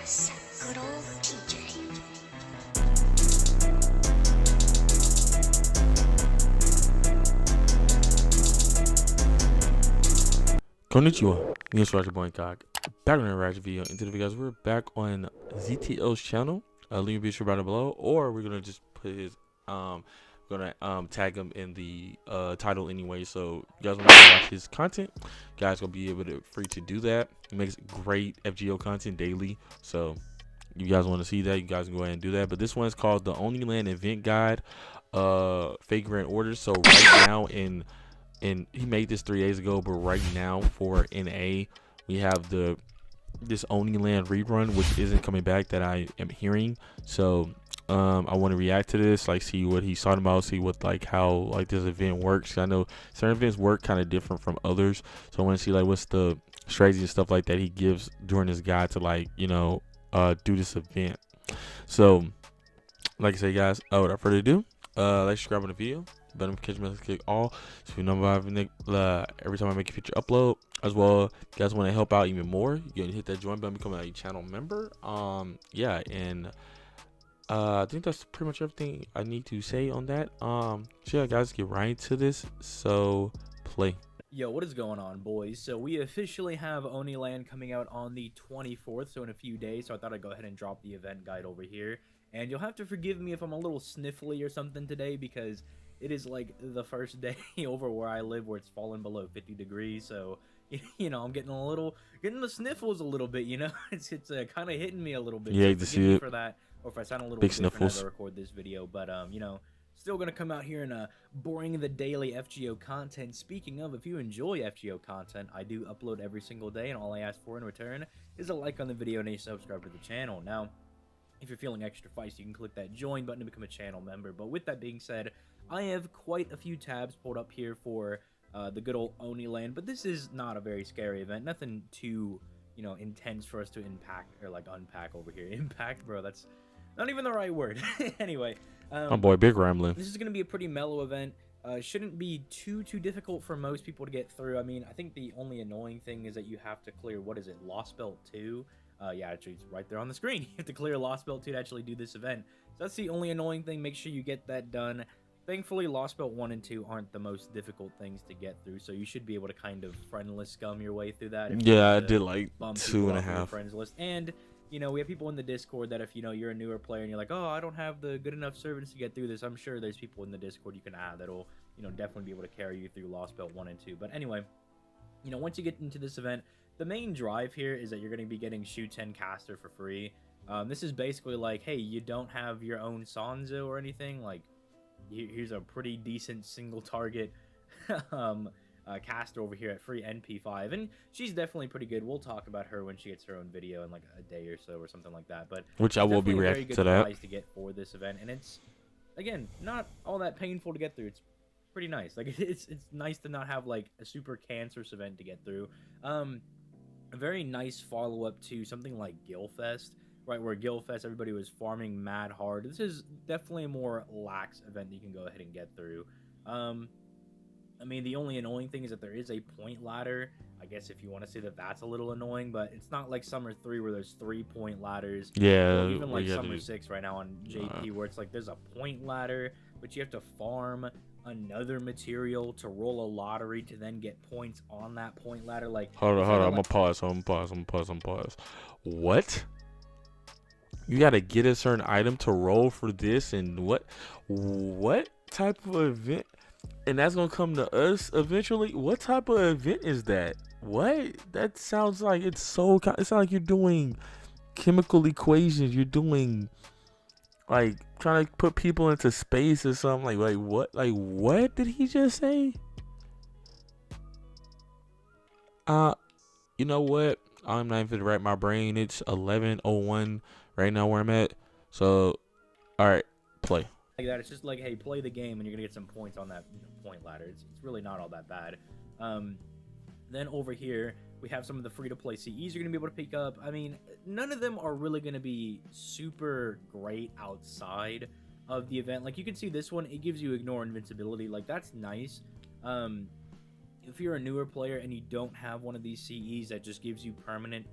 Yes, good old TJ. Konnichiwa, this is your boy INCOG. Back on a reaction video. And today, guys, we're back on ZTL's channel. Link will be sure down below, or we're gonna just put his tag him in the title anyway. So you guys want to watch his content, guys gonna be able to free to do that. He makes great FGO content daily. So you guys want to see that, you guys can go ahead and do that. But this one is called the Oniland event guide, FateGrand orders. So right now and he made this 3 days ago, but right now for NA we have this Oniland rerun, which isn't coming back, that I am hearing. So I want to react to this, like see what he's talking about, see what how like this event works. I know certain events work kind of different from others, so I want to see like what's the strategy and stuff like that he gives during this guide to do this event. So like I say, guys, without further ado, like, subscribe on the video, bell notification bell, click all, so you know every time I make a future upload. As well, if you guys want to help out even more, you can hit that join button, become a channel member. Yeah, and I think that's pretty much everything I need to say on that. So yeah, guys, get right into this. So play. Yo, what is going on, boys? So we officially have Oniland coming out on the 24th, so in a few days. So I thought I'd go ahead and drop the event guide over here. And you'll have to forgive me if I'm a little sniffly or something today, because it is like the first day over where I live where it's fallen below 50 degrees. So, you know, I'm getting the sniffles a little bit, you know? It's kind of hitting me a little bit. Yeah, so to see it. for that, or if I sound a little Big different sniffles as I record this video. But, you know, still gonna come out here and bring the daily FGO content. Speaking of, if you enjoy FGO content, I do upload every single day, and all I ask for in return is a like on the video and a subscribe to the channel. Now, if you're feeling extra feisty, you can click that join button to become a channel member. But with that being said, I have quite a few tabs pulled up here for the good old Oniland, but this is not a very scary event. Nothing too, you know, intense for us to unpack over here. Impact, bro, that's not even the right word. Anyway, my boy big rambling. this is going to be a pretty mellow event. Shouldn't be too difficult for most people to get through. I mean, I think the only annoying thing is that you have to clear, what is it, Lost Belt 2? Yeah, actually, it's right there on the screen. You have to clear Lost Belt 2 to actually do this event. So that's the only annoying thing. Make sure you get that done. Thankfully, Lost Belt 1 and 2 aren't the most difficult things to get through, so you should be able to kind of friendless scum your way through that. Yeah, I did like 2.5 friends list. And you know, we have people in the Discord that if, you know, you're a newer player and you're like, oh, I don't have the good enough servants to get through this, I'm sure there's people in the Discord you can add that'll, you know, definitely be able to carry you through Lost Belt 1 and 2. But anyway, you know, once you get into this event, the main drive here is that you're going to be getting Shoe 10 Caster for free. This is basically like, hey, you don't have your own Sanzo or anything, like, here's a pretty decent single target caster over here at free NP5, and she's definitely pretty good. We'll talk about her when she gets her own video in like a day or so or something like that. But which I will be reacting to that. To get for this event, and it's again not all that painful to get through. It's pretty nice. Like it's nice to not have like a super cancerous event to get through. A very nice follow up to something like Gilfest, right, where Gilfest everybody was farming mad hard. This is definitely a more lax event that you can go ahead and get through. I mean, the only annoying thing is that there is a point ladder. I guess if you want to say that that's a little annoying, but it's not like Summer 3 where there's 3-point ladders. Yeah, or even like Summer 6 right now on JP where it's like there's a point ladder, but you have to farm another material to roll a lottery to then get points on that point ladder. Like, hold on, I'm gonna pause. What? You gotta get a certain item to roll for this, and what type of event? And that's gonna come to us eventually. What type of event is that? What? That sounds like it sounds like you're doing chemical equations. You're doing like trying to put people into space or something. Like what? Like what did he just say? You know what? I'm not even right. My brain. It's 11:01 right now where I'm at. So, all right, play. Like that, it's just like, hey, play the game and you're gonna get some points on that, you know, point ladder. It's really not all that bad. Then over here we have some of the free-to-play CEs you're gonna be able to pick up. I mean, none of them are really gonna be super great outside of the event. Like you can see this one, it gives you ignore invincibility. Like that's nice. If you're a newer player and you don't have one of these CEs that just gives you permanent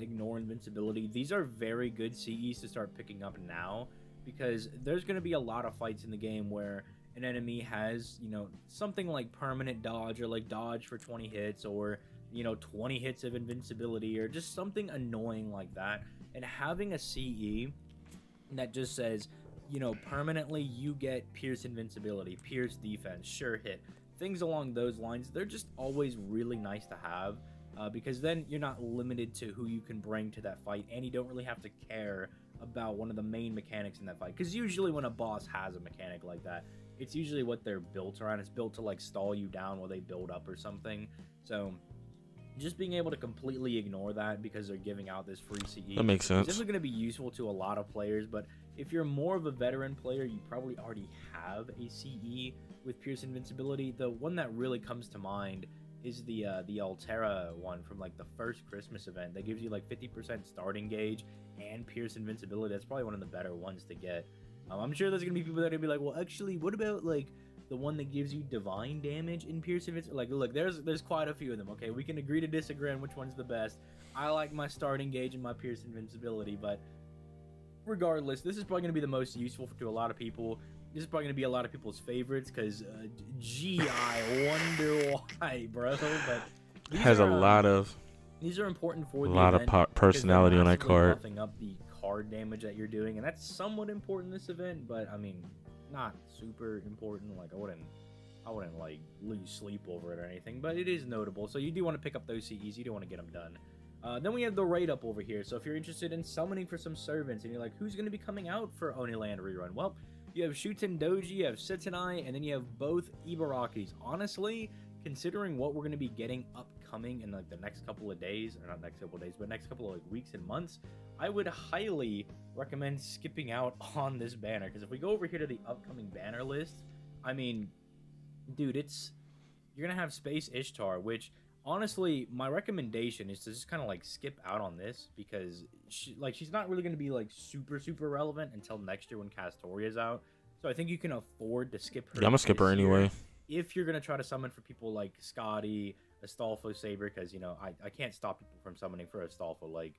ignore invincibility. These are very good CEs to start picking up now, because there's going to be a lot of fights in the game where an enemy has, something like permanent dodge, or like dodge for 20 hits, or 20 hits of invincibility, or just something annoying like that. And having a CE that just says, permanently you get pierce invincibility, pierce defense, sure hit, things along those lines, they're just always really nice to have, because then you're not limited to who you can bring to that fight, and you don't really have to care about one of the main mechanics in that fight. Because usually when a boss has a mechanic like that, it's usually what they're built around. It's built to like stall you down while they build up or something. So just being able to completely ignore that because they're giving out this free CE, that makes sense. This is going to be useful to a lot of players. But if you're more of a veteran player, you probably already have a CE with pierce invincibility. The one that really comes to mind is the Altera one from like the first Christmas event that gives you like 50% starting gauge and pierce invincibility. That's probably one of the better ones to get. I'm sure there's gonna be people that are gonna be like, well, actually, what about like the one that gives you divine damage in pierce invincibility? Like, look, there's quite a few of them. Okay, we can agree to disagree on which one's the best. I like my starting gauge and my pierce invincibility, but regardless, this is probably gonna be the most useful to a lot of people. This is probably gonna be a lot of people's favorites because, gee, I wonder why, bro. But Has a lot of. These are important for a the lot event of personality on that card. buffing up the card damage that you're doing, and that's somewhat important in this event, but I mean, not super important. Like I wouldn't like lose sleep over it or anything, but it is notable. So you do want to pick up those CEs. You do want to get them done. Then we have the raid up over here. So if you're interested in summoning for some servants, and you're like, who's going to be coming out for Oniland rerun? Well, you have Shuten Doji, you have Setenai, and then you have both Ibarakis. Honestly, considering what we're going to be getting upcoming in like the next couple of days, or not next couple of days, but next couple of like weeks and months, I would highly recommend skipping out on this banner. Because if we go over here to the upcoming banner list, I mean, dude, you're going to have Space Ishtar, which honestly, my recommendation is to just kind of like skip out on this, because she's not really going to be like super relevant until next year when Castoria's out. So I think you can afford to skip her. Yeah, I'm gonna skip her anyway. If you're gonna try to summon for people like Scotty, Astolfo Saber, because I can't stop people from summoning for Astolfo. Like,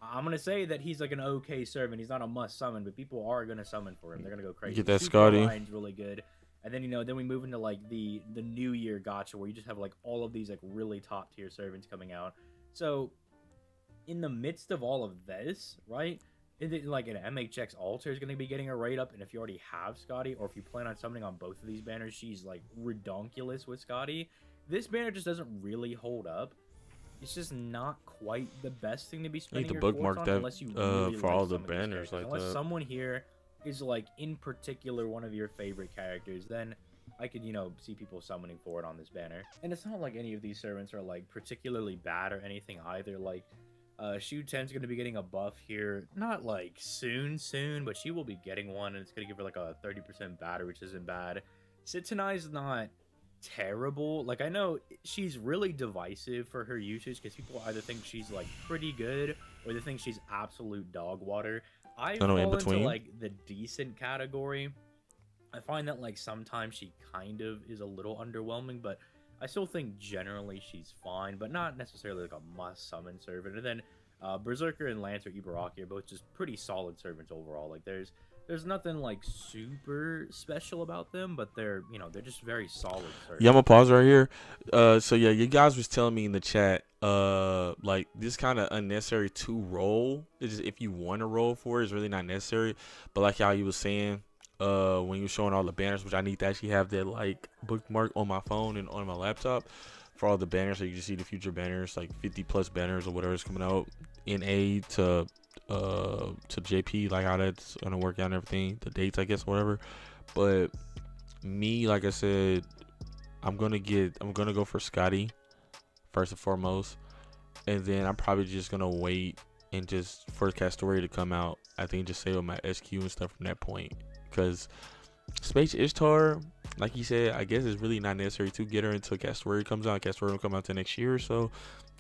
I'm gonna say that he's like an okay servant. He's not a must summon, but people are gonna summon for him. They're gonna go crazy. Get that Scotty. Ryan's really good. And then then we move into like the New Year gacha, where you just have like all of these like really top tier servants coming out. So in the midst of all of this, right? Like an MHX altar is going to be getting a raid up, and if you already have Scotty, or if you plan on summoning on both of these banners, she's like redonkulous with Scotty. This banner just doesn't really hold up. It's just not quite the best thing to be spending your bookmark on, unless you really for like all the some of these banners characters. like unless that. Someone here is like in particular one of your favorite characters, then I could see people summoning for it on this banner. And it's not like any of these servants are like particularly bad or anything either. Like Shu 10's going to be getting a buff here, not like soon, but she will be getting one, and it's going to give her like a 30% battery, which isn't bad. Setenai's not terrible. Like, I know she's really divisive for her usage, because people either think she's like pretty good, or they think she's absolute dog water. I fall into like the decent category. I find that like sometimes she kind of is a little underwhelming, but I still think generally she's fine, but not necessarily like a must summon servant. And then Berserker and Lancer Ibaraki are both just pretty solid servants overall. Like there's nothing like super special about them, but they're just very solid servants. Yeah, I'm gonna pause right here. So yeah, you guys was telling me in the chat, like this kind of unnecessary to roll. It's just, if you want to roll for it, it's really not necessary. But like how you was saying, when you were showing all the banners, which I need to actually have that like bookmark on my phone and on my laptop for all the banners, so you can see the future banners, like 50+ banners or whatever is coming out in A to JP, like how that's gonna work out and everything, the dates, I guess, whatever. But me, like I said, I'm gonna go for Scotty first and foremost, and then I'm probably just gonna wait and just for Castoria to come out. I think just save my SQ and stuff from that point, because Space Ishtar, like he said, I guess it's really not necessary to get her until Castoria comes out. Castoria will come out next year, so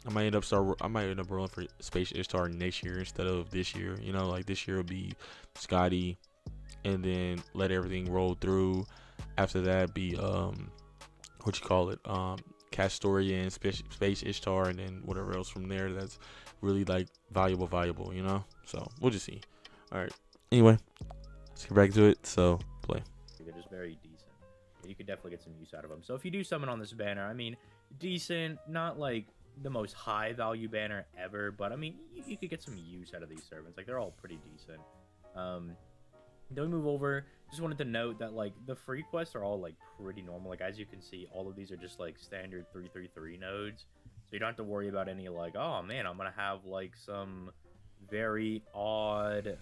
I might end up rolling for Space Ishtar next year instead of this year. Like this year will be Scotty, and then let everything roll through. After that, be Castoria and Space Ishtar, and then whatever else from there that's really like valuable, you know. So we'll just see. All right. Anyway, let's get back to it. So play. They're just very decent. You could definitely get some use out of them. So if you do summon on this banner, I mean, decent, not like the most high value banner ever, but I mean, you could get some use out of these servants. Like, they're all pretty decent. Then we move over. Just wanted to note that like the free quests are all like pretty normal. Like, as you can see, all of these are just like standard 333 nodes, so you don't have to worry about any like, oh man, I'm gonna have like some very odd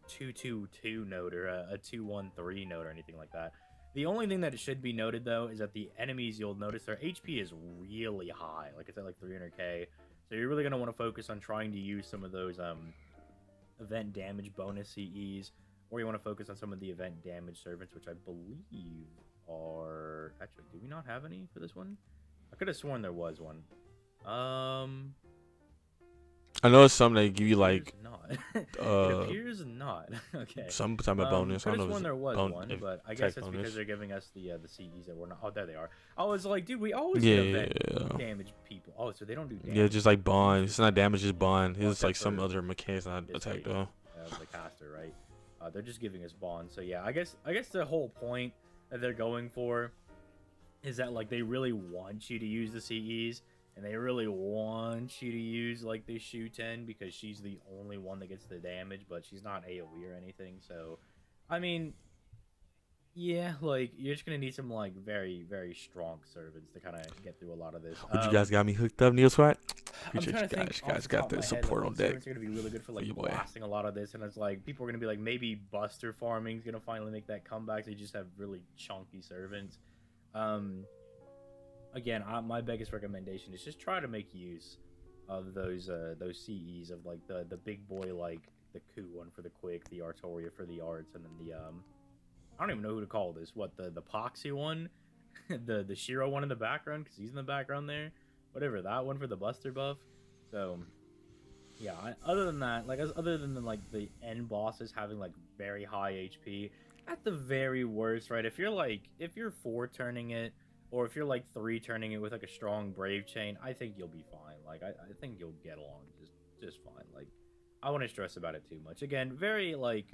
222 node or a 213 node or anything like that. The only thing that should be noted though is that the enemies, you'll notice their HP is really high. Like, it's at like 300k, so you're really gonna want to focus on trying to use some of those event damage bonus CEs, or you want to focus on some of the event damage servants, which I believe are... Actually, do we not have any for this one? I could have sworn there was one. I know it's something that give you like not. It appears not. Okay. some type of bonus. I don't could have know sworn there was one, but I guess it's bonus. because they're giving us the CEs that we're not... Oh, there they are. I was like, dude, we always get event damage people. Oh, so they don't do damage. Yeah, just like bond. It's not damage, it's bond. It's like some other mechanics not attack though. The caster, right? They're just giving us bond. So yeah, I guess the whole point that they're going for is that like they really want you to use the CEs, and they really want you to use like the Shu-10 because she's the only one that gets the damage, but she's not AoE or anything. So I mean, yeah, like you're just gonna need some like very, very strong servants to kind of get through a lot of this. You guys got me hooked up, Neil Swat. I'm trying to think. You guys got the support on deck. Servants are gonna be really good for like blasting a lot of this, and it's like people are gonna be like, maybe Buster farming is gonna finally make that comeback. So you just have really chunky servants. Again, my biggest recommendation is just try to make use of those CEs of like the big boy, like the Ku one for the quick, the Artoria for the arts, and then the I don't even know who to call this. What, the Poxy one, the Shiro one in the background because he's in the background there. Whatever, that one for the Buster buff. So yeah, other than that, like other than like the end bosses having like very high HP, at the very worst, right? If you're 4 turning it, or if you're like 3 turning it with like a strong Brave Chain, I think you'll be fine. Like I think you'll get along just fine. Like, I wouldn't stress about it too much. Again, very like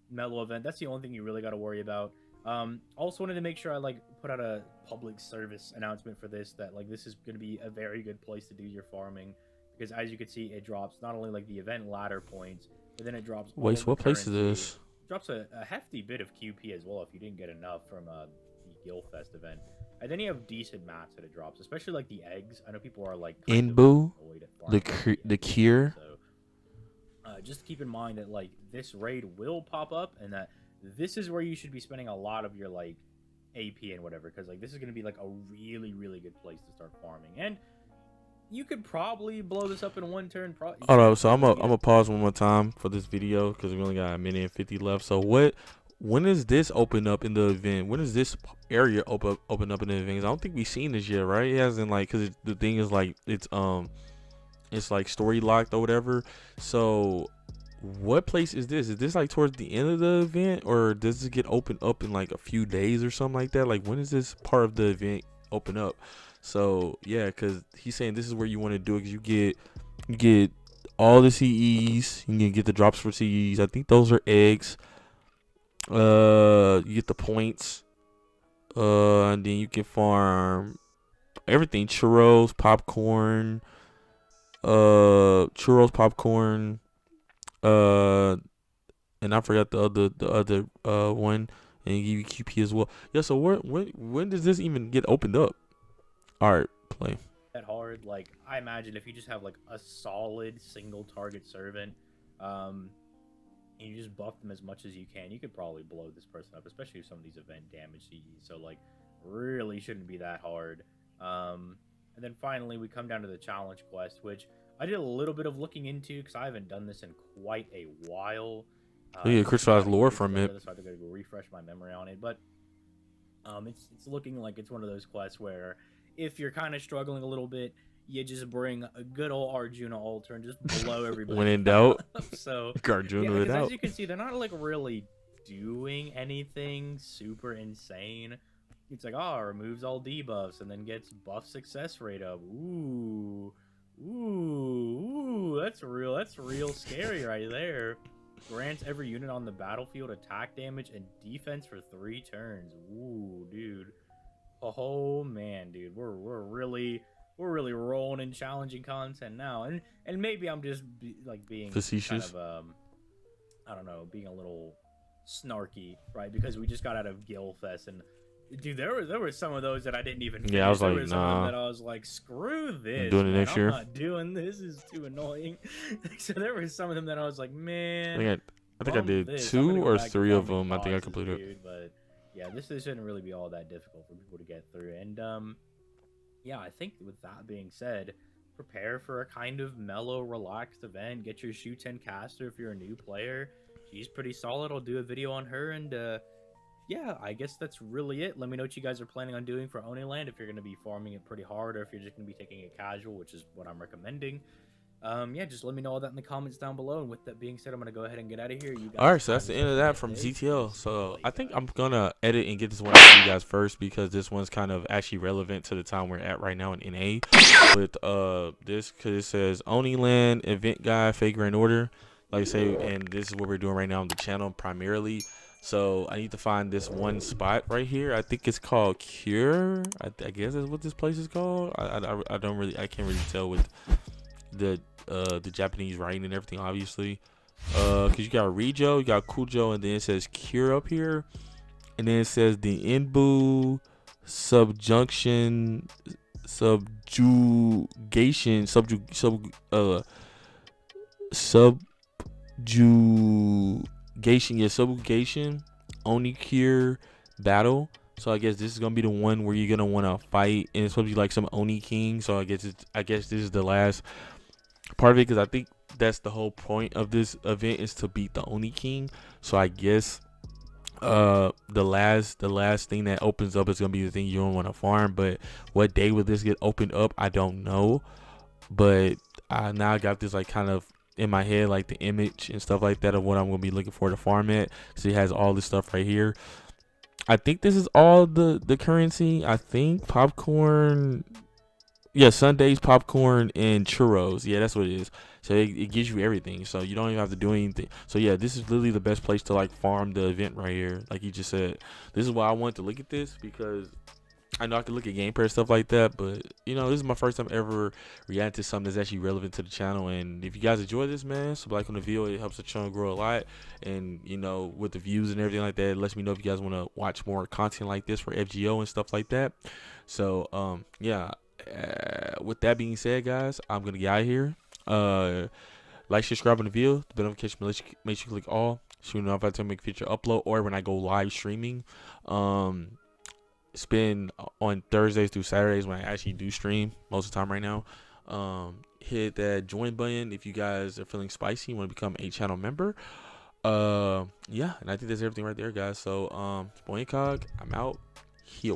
mellow event. That's the only thing you really got to worry about. Also wanted to make sure I like put out a public service announcement for this, that like this is going to be a very good place to do your farming, because as you can see, it drops not only like the event ladder points, but then it drops. Wait, what place is this? It drops a hefty bit of QP as well if you didn't get enough from the Gilfest event. And then you have decent mats that it drops, especially like the eggs. I know people are like Inbu, the cure. So, just keep in mind that like this raid will pop up, and that this is where you should be spending a lot of your like AP and whatever, because like this is going to be like a really, really good place to start farming. And you could probably blow this up in one turn. Hold on, so I'm gonna pause one more time for this video because we only got 1:50 left. So when does this open up in the event? When does this area open up in the event? I don't think we've seen this yet, right? It hasn't, like, because the thing is like it's like story locked or whatever. So what place is this? Is this like towards the end of the event, or does it get opened up in like a few days or something like that? Like, when does this part of the event open up? So yeah, because he's saying this is where you want to do it, because you get all the CEs, you can get the drops for CEs. I think those are eggs. You get the points, and then you can farm everything: churros, popcorn, and I forgot the other one, and give you QP as well. Yeah. So when does this even get opened up? All right, play. That hard. Like, I imagine if you just have like a solid single target servant, and you just buff them as much as you can, you could probably blow this person up, especially with some of these event damage CEs. So like, really shouldn't be that hard. And then finally we come down to the challenge quest, which I did a little bit of looking into because I haven't done this in quite a while. Yeah, crystallized lore from it. So I have to go refresh my memory on it, but it's looking like it's one of those quests where if you're kind of struggling a little bit, you just bring a good old Arjuna altar and just blow everybody. When in doubt, so Arjuna it out. As you can see, they're not like really doing anything super insane, it's like, oh, removes all debuffs and then gets buff success rate up. Ooh, ooh, that's real scary right there. Grants every unit on the battlefield attack damage and defense for 3 turns. Ooh, dude. Oh man, dude, we're really rolling in challenging content now, and maybe I'm just being facetious. kind of I don't know, being a little snarky, right? Because we just got out of Gilfest, and dude, there were some of those that I didn't even finish. Yeah, I was there like, were some of nah. them that I was like, screw this, I'm doing it man. next year. I'm not doing this. Is too annoying. So there were some of them that I was like, man. I think I did 2 or 3 of them. I think I completed. Dude, but yeah, this shouldn't really be all that difficult for people to get through. And yeah, I think with that being said, prepare for a kind of mellow, relaxed event. Get your Shu 10 caster if you're a new player. She's pretty solid. I'll do a video on her, and yeah, I guess that's really it. Let me know what you guys are planning on doing for Oniland, if you're going to be farming it pretty hard, or if you're just going to be taking it casual, which is what I'm recommending. Yeah, just let me know all that in the comments down below. And with that being said, I'm gonna go ahead and get out of here. You guys, all right, so that's the end of that from ZTL. So I think I'm gonna edit and get this one out to you guys first, because this one's kind of actually relevant to the time we're at right now in NA with this, because it says Oniland event guide FateGrand order, like I say, and this is what we're doing right now on the channel primarily. So I need to find this one spot right here. I think it's called Cure. I guess that's what this place is called. I can't really tell with the Japanese writing and everything, obviously, because you got Rijo, you got Kujo, and then it says Cure up here, and then it says the Inbu subjugation, Oni Cure battle. So I guess this is gonna be the one where you're gonna want to fight, and it's supposed to be like some Oni King. So I guess this is the last part of it, because I think that's the whole point of this event, is to beat the Oni King. So I guess the last thing that opens up is gonna be the thing you don't want to farm. But what day will this get opened up, I don't know. But now I got this like kind of in my head, like the image and stuff like that of what I'm gonna be looking for to farm it. So it has all this stuff right here. I think this is all the currency. I think popcorn. Yeah, Sundays, popcorn, and churros. Yeah, that's what it is. So it gives you everything. So you don't even have to do anything. So yeah, this is literally the best place to like farm the event right here. Like you just said, this is why I wanted to look at this, because I know I can look at gameplay and stuff like that, but you know, this is my first time ever reacting to something that's actually relevant to the channel. And if you guys enjoy this, man, so like on the video, it helps the channel grow a lot. And you know, with the views and everything like that, it lets me know if you guys want to watch more content like this for FGO and stuff like that. So yeah. With that being said, guys, I'm gonna get out of here. Like, subscribe on the video, the bell notification, make sure you click all, so you know if I to make future upload or when I go live streaming. It's been on Thursdays through Saturdays when I actually do stream most of the time right now. Hit that join button if you guys are feeling spicy and want to become a channel member. Yeah, and I think that's everything right there, guys. So it's boy INCOG, I'm out. Here.